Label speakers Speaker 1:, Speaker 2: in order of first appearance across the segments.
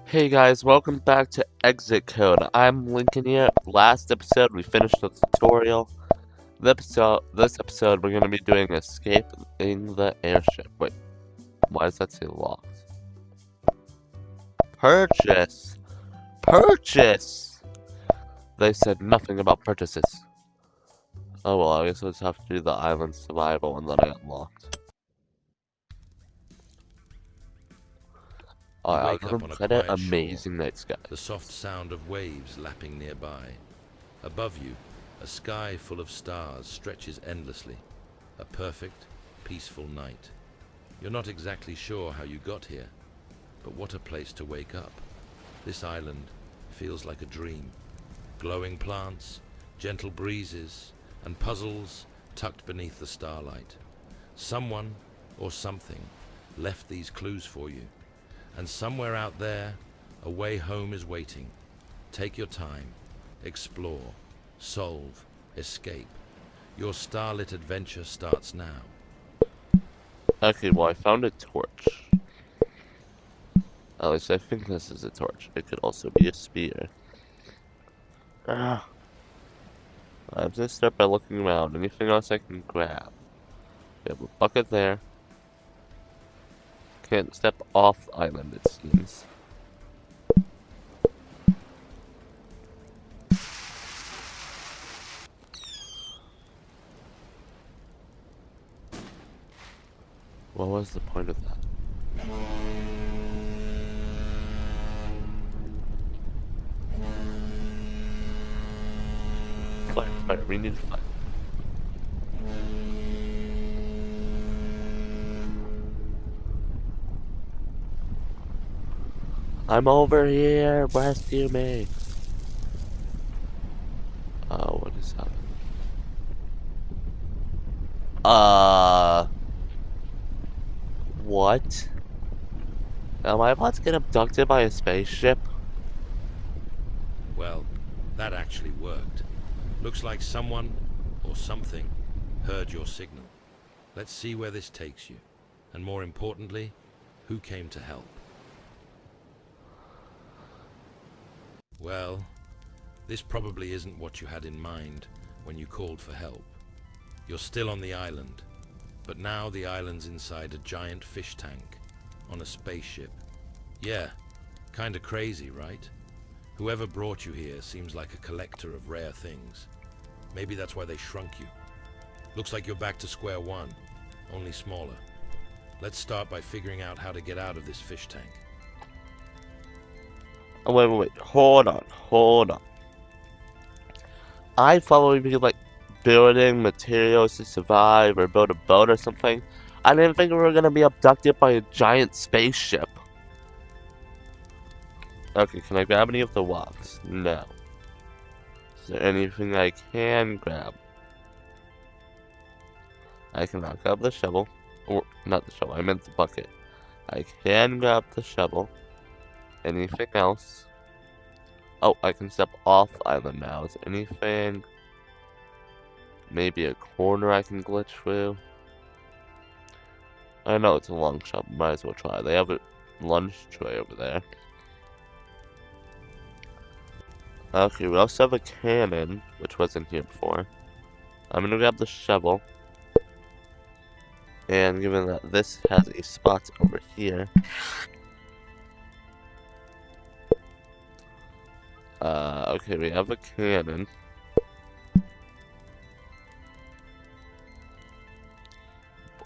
Speaker 1: Hey guys, welcome back to Exit Code. I'm Lincoln here. Last episode we finished the tutorial. This episode we're gonna be doing escaping the airship. Wait, why does that say locked? Purchase! Purchase! They said nothing about purchases. Oh well, I guess we'll just have to do the island survival and then I got locked.
Speaker 2: You
Speaker 1: Alright,
Speaker 2: wake
Speaker 1: I'll give
Speaker 2: up
Speaker 1: him
Speaker 2: on a
Speaker 1: credit.
Speaker 2: quiet shore,
Speaker 1: Amazing night sky.
Speaker 2: the soft sound of waves lapping nearby. Above you, a sky full of stars stretches endlessly. A perfect, peaceful night. You're not exactly sure how you got here, but what a place to wake up. This island feels like a dream. Glowing plants, gentle breezes, and puzzles tucked beneath the starlight. Someone or something left these clues for you. And somewhere out there, a way home is waiting. Take your time, explore, solve, escape. Your starlit adventure starts now.
Speaker 1: Okay, well I found a torch. At least I think this is a torch. It could also be a spear. Ah. I'm gonna start by looking around. Anything else I can grab? We have a bucket there. Can't step off the island, it seems. What was the point of that? Fire, we need fire. I'm over here, rescue me. Oh, what is happening? What? Am I about to get abducted by a spaceship?
Speaker 2: Well, that actually worked. Looks like someone or something heard your signal. Let's see where this takes you. And more importantly, who came to help? Well, this probably isn't what you had in mind when you called for help. You're still on the island, but now the island's inside a giant fish tank on a spaceship. Yeah, kinda crazy, right? Whoever brought you here seems like a collector of rare things. Maybe that's why they shrunk you. Looks like you're back to square one, only smaller. Let's start by figuring out how to get out of this fish tank.
Speaker 1: Oh, wait. Hold on. I thought we'd be like building materials to survive or build a boat or something. I didn't think we were gonna be abducted by a giant spaceship. Okay, can I grab any of the rocks? No. Is there anything I can grab? I cannot grab the shovel. Or, not the shovel, I meant the bucket. I can grab the shovel. Anything else? Oh, I can step off the island now. Is there anything? Maybe a corner I can glitch through? I know it's a long shot, might as well try. They have a lunch tray over there. Okay, we also have a cannon, which wasn't here before. I'm gonna grab the shovel. And given that this has a spot over here. Okay, we have a cannon.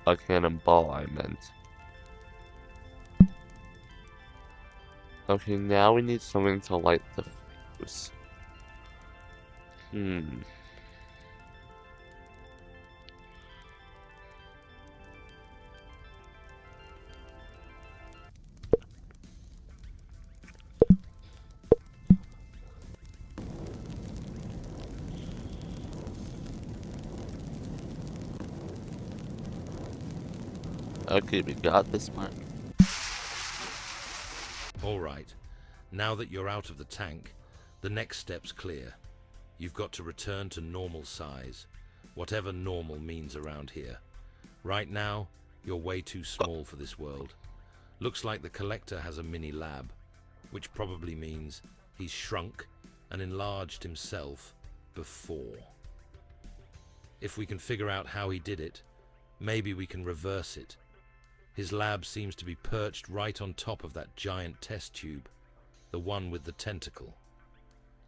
Speaker 1: A cannonball, I meant. Okay, now we need something to light the fuse. Okay, we got this one.
Speaker 2: Alright, now that you're out of the tank, the next step's clear. You've got to return to normal size, whatever normal means around here. Right now, you're way too small for this world. Looks like the collector has a mini lab, which probably means he's shrunk and enlarged himself before. If we can figure out how he did it, maybe we can reverse it. His lab seems to be perched right on top of that giant test tube, the one with the tentacle.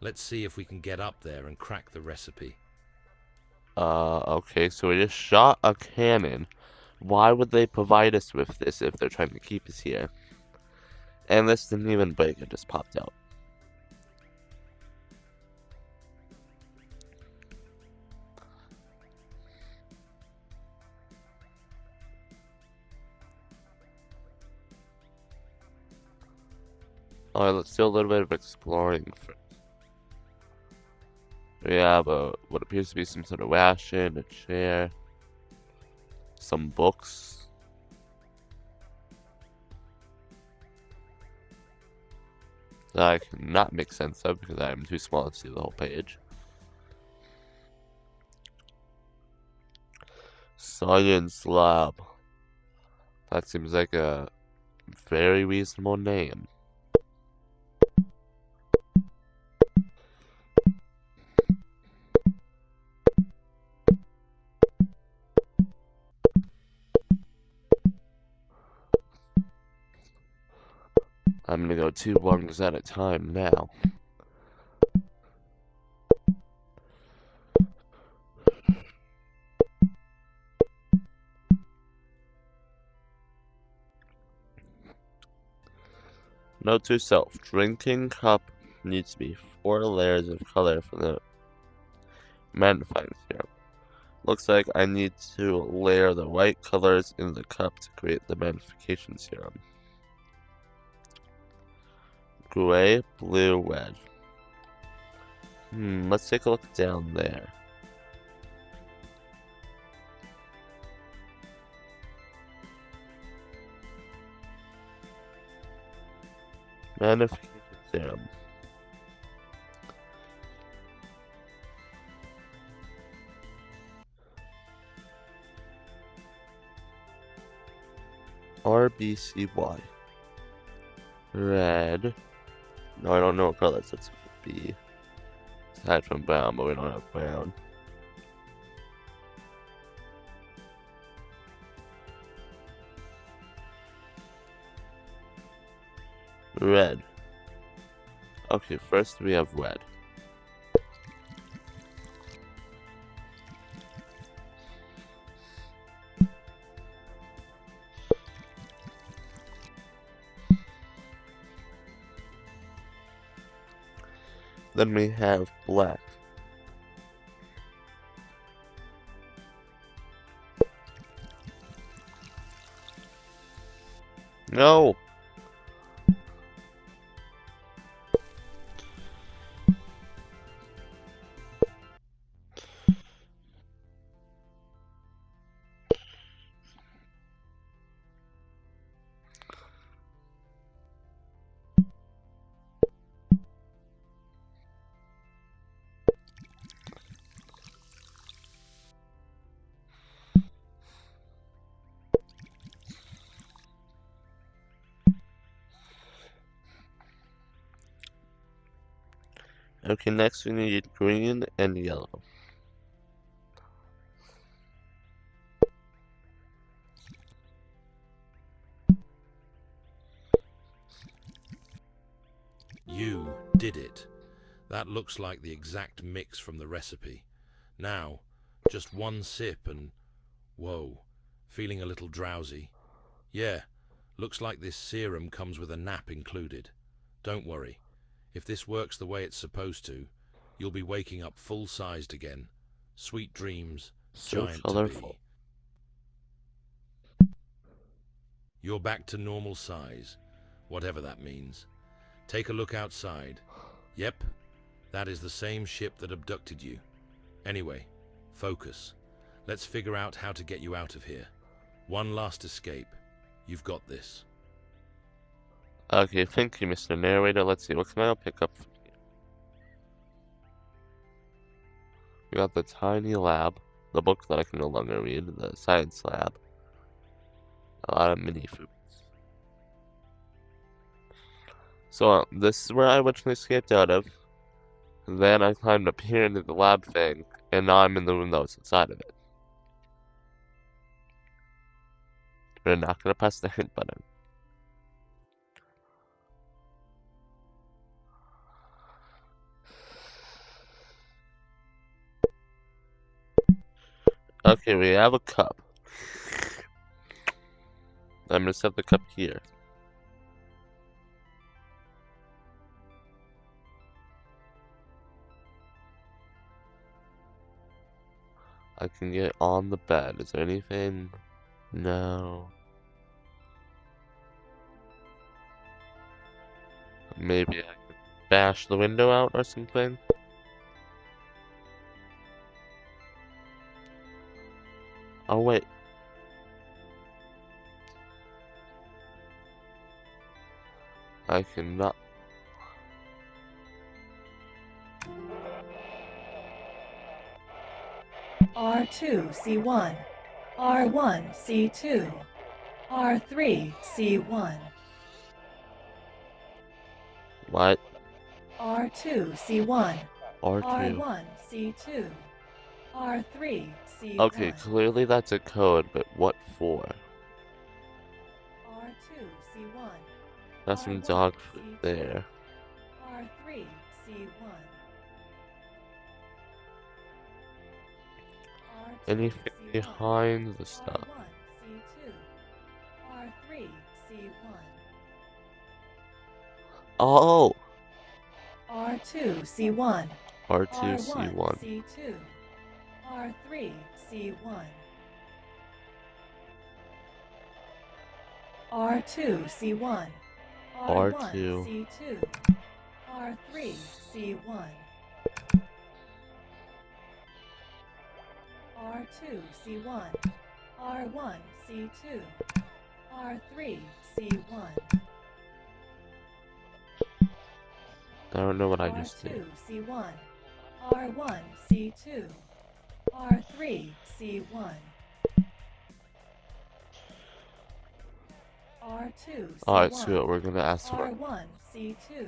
Speaker 2: Let's see if we can get up there and crack the recipe.
Speaker 1: Okay, so we just shot a cannon. Why would they provide us with this if they're trying to keep us here? And this didn't even break, it just popped out. Alright, let's do a little bit of exploring first. We have what appears to be some sort of ration, a chair, some books. That I cannot make sense of because I am too small to see the whole page. Science lab. That seems like a very reasonable name. I'm gonna go 2 lungs at a time now. Note to self, drinking cup needs to be 4 layers of color for the magnifying serum. Looks like I need to layer the right colors in the cup to create the magnification serum. Gray, blue, red. Let's take a look down there. Magnification serum. RBCY. Red. No, I don't know what color this would be. Aside from brown, but we don't have brown. Red. Okay, first we have red. Then we have black. No! Okay, next we need green and yellow.
Speaker 2: You did it. That looks like the exact mix from the recipe. Now, just one sip and... Whoa, feeling a little drowsy. Yeah, looks like this serum comes with a nap included. Don't worry. If this works the way it's supposed to, you'll be waking up full-sized again. Sweet dreams,
Speaker 1: So
Speaker 2: giant
Speaker 1: colorful.
Speaker 2: to be. You're back to normal size, whatever that means. Take a look outside. Yep, that is the same ship that abducted you. Anyway, focus. Let's figure out how to get you out of here. One last escape. You've got this.
Speaker 1: Okay, thank you, Mr. Narrator. Let's see, what can I pick up from here? We got the tiny lab, the book that I can no longer read, the science lab, a lot of mini foods. So this is where I originally escaped out of. Then I climbed up here into the lab thing, and now I'm in the room that was inside of it. We're not gonna press the hint button. Okay, we have a cup. I'm gonna set the cup here. I can get on the bed. Is there anything? No. Maybe I could bash the window out or something? Oh, wait. I cannot.
Speaker 3: R2, C1. R1, C2. R3, C1.
Speaker 1: What?
Speaker 3: R2, C1.
Speaker 1: R2.
Speaker 3: R1, C2. R3, C1.
Speaker 1: Okay, clearly that's a code, but what for?
Speaker 3: R2, C1.
Speaker 1: That's some
Speaker 3: R1,
Speaker 1: dog food
Speaker 3: C2.
Speaker 1: there.
Speaker 3: R3, C1. R2,
Speaker 1: Anything
Speaker 3: C1.
Speaker 1: behind the stuff?
Speaker 3: R1, C2. R3, C1.
Speaker 1: Oh!
Speaker 3: R2, C1.
Speaker 1: R2,
Speaker 3: R1,
Speaker 1: C1.
Speaker 3: C2. R3, C1. R2, C1. R1,
Speaker 1: R2.
Speaker 3: C2. R3, C1. R2, C1. R1, C2. R3, C1.
Speaker 1: I don't know what I just
Speaker 3: R2,
Speaker 1: did.
Speaker 3: C1. R1, C2. R3, C1. R2, C1.
Speaker 1: Alright, screw it, we're gonna ask for it.
Speaker 3: R1, C2.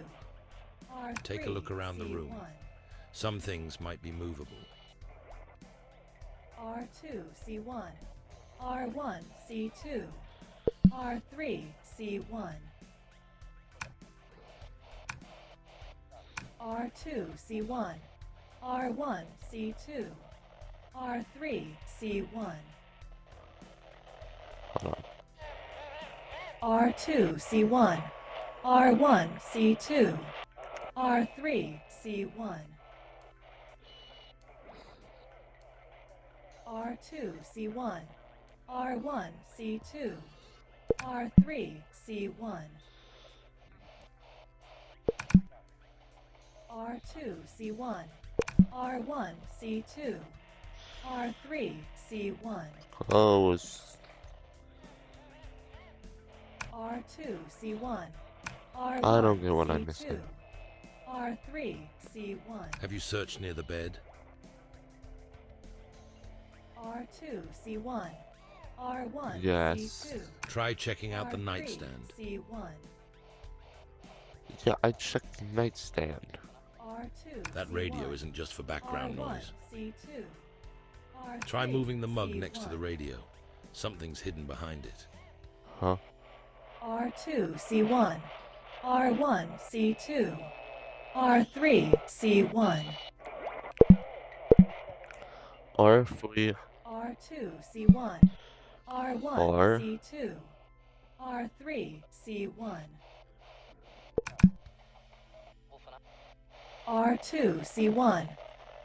Speaker 3: R3,
Speaker 2: Take a look around the room.
Speaker 3: C1.
Speaker 2: Some things might be movable.
Speaker 3: R2, C1. R1, C2. R3, C1. R2, C1. R1, C2. R3, C1.
Speaker 1: Hold on.
Speaker 3: R2, C1. R1, C2. R3, C1. R2, C1. R1, C2. R3, C1. R2, C1. R1, C2. R3, C1.
Speaker 1: Close.
Speaker 3: R2, C1. R1,
Speaker 1: I don't get what
Speaker 3: C2.
Speaker 1: I'm missing.
Speaker 3: R3, C1.
Speaker 2: Have you searched near the bed?
Speaker 3: R2, C1. R1,
Speaker 1: Yes.
Speaker 3: C2.
Speaker 2: Try checking out the
Speaker 3: R3,
Speaker 2: nightstand.
Speaker 3: C1.
Speaker 1: Yeah, I checked the nightstand.
Speaker 3: R2,
Speaker 2: That
Speaker 3: C1.
Speaker 2: radio isn't just for background
Speaker 3: R1,
Speaker 2: noise.
Speaker 3: C2. R3,
Speaker 2: Try moving the mug
Speaker 3: C1.
Speaker 2: next to the radio. Something's hidden behind it.
Speaker 1: Huh?
Speaker 3: R2, C1. R1, C2. R3, C1.
Speaker 1: Or if we...
Speaker 3: R2, C1. R1,
Speaker 1: Or-
Speaker 3: C2. R3, C1. R2, C1.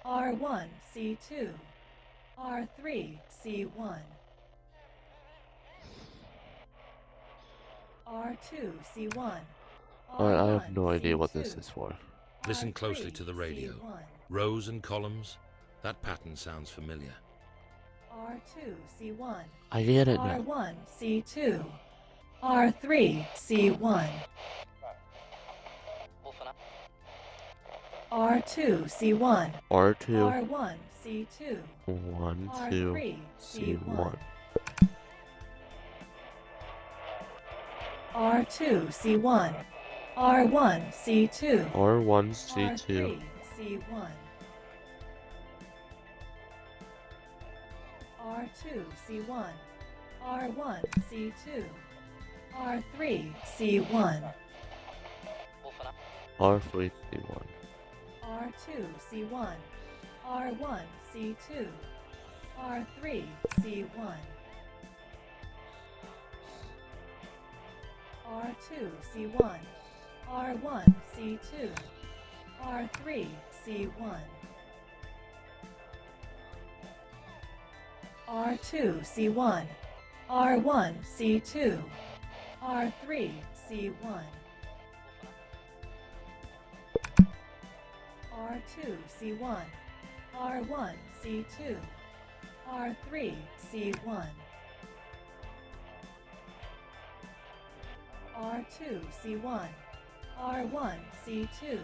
Speaker 3: R1, C2. R3, C1. R2, C1.
Speaker 1: I have
Speaker 3: R1,
Speaker 1: no idea what
Speaker 3: C2.
Speaker 1: this is for.
Speaker 2: Listen
Speaker 3: R3,
Speaker 2: closely to the radio.
Speaker 3: C1.
Speaker 2: Rows and columns? That pattern sounds familiar.
Speaker 3: R2, C1.
Speaker 1: I get it now.
Speaker 3: R1, C2. R3, C1. R2, C1.
Speaker 1: R2,
Speaker 3: R1, C2.
Speaker 1: 1, 2,
Speaker 3: R3,
Speaker 1: C1.
Speaker 3: R2, C1. R1, C2.
Speaker 1: R1, C2.
Speaker 3: R3, C1. R2, C1. R1, C2. R3, C1.
Speaker 1: R3, C1.
Speaker 3: R2, C1. R1, C2. R3, C1. R2, C1. R1, C2. R3, C1. R2, C1. R1, C2. R3, C1. R2, C1. R1, C2. R3, C1. R2, C1. R1, C2.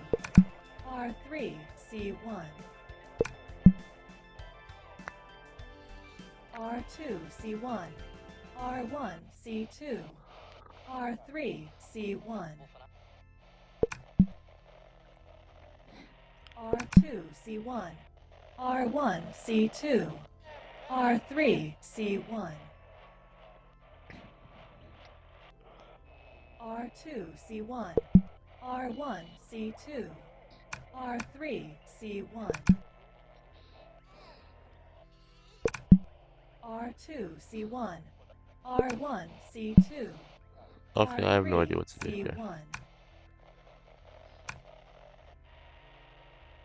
Speaker 3: R3, C1. R2, C1. R1, C2. R3, C1. R2, C1. R1, C2. R3, C1. R2, C1. R1, C2. R3, C1. R2, C1. R1, C2.
Speaker 1: Okay, I have no
Speaker 3: R3,
Speaker 1: idea what to do here.
Speaker 3: C1.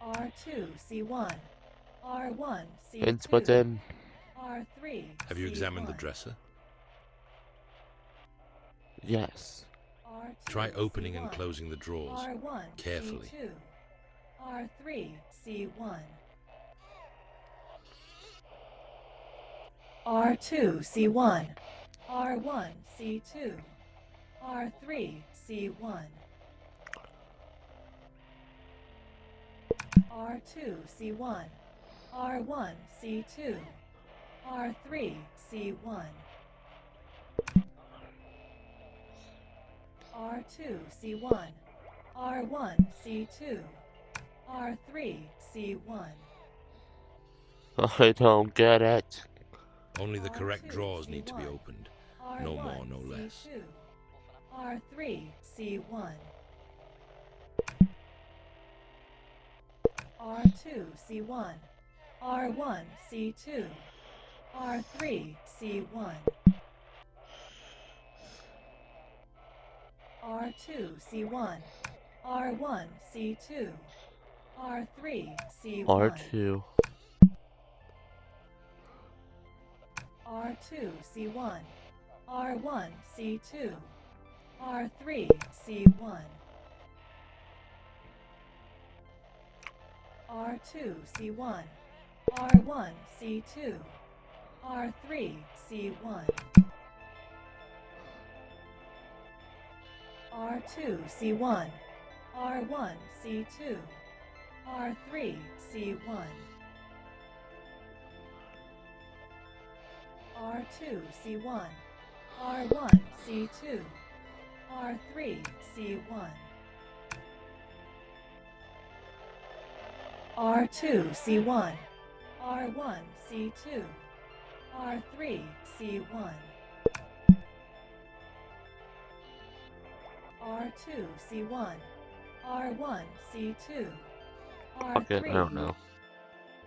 Speaker 3: R2, C1. R1, C2.
Speaker 1: Hints button.
Speaker 3: R3,
Speaker 2: Have you examined the
Speaker 3: C1.
Speaker 2: dresser?
Speaker 1: Yes.
Speaker 3: R2,
Speaker 2: Try opening and
Speaker 3: C1.
Speaker 2: closing the drawers
Speaker 3: R1,
Speaker 2: carefully.
Speaker 3: C2. R3, C1. R2, C1. R1, C2. R3, C1. R2, C1. R1, C2. R3, C1. R2, C1. R1, C2. R3, C1.
Speaker 1: I don't get it.
Speaker 2: Only the correct
Speaker 3: R2,
Speaker 2: drawers need to be
Speaker 3: C1.
Speaker 2: opened.
Speaker 3: R1,
Speaker 2: No more, no less.
Speaker 3: C2. R3, C1. R2, C1. R1, C2. R3, C1. R2, C1. R1, C2. R3, C1.
Speaker 1: R2.
Speaker 3: R2, C1. R1, C2. R3, C1. R2, C1. R1, C2. R3, C1. R2, C1. R1, C2. R3, C1. R2, C1. R1, C2. R3, C1. R2, C1. R1, C2. R3, C1. R2, C1. R1, C2.
Speaker 1: Okay, I don't
Speaker 3: R3,
Speaker 1: know.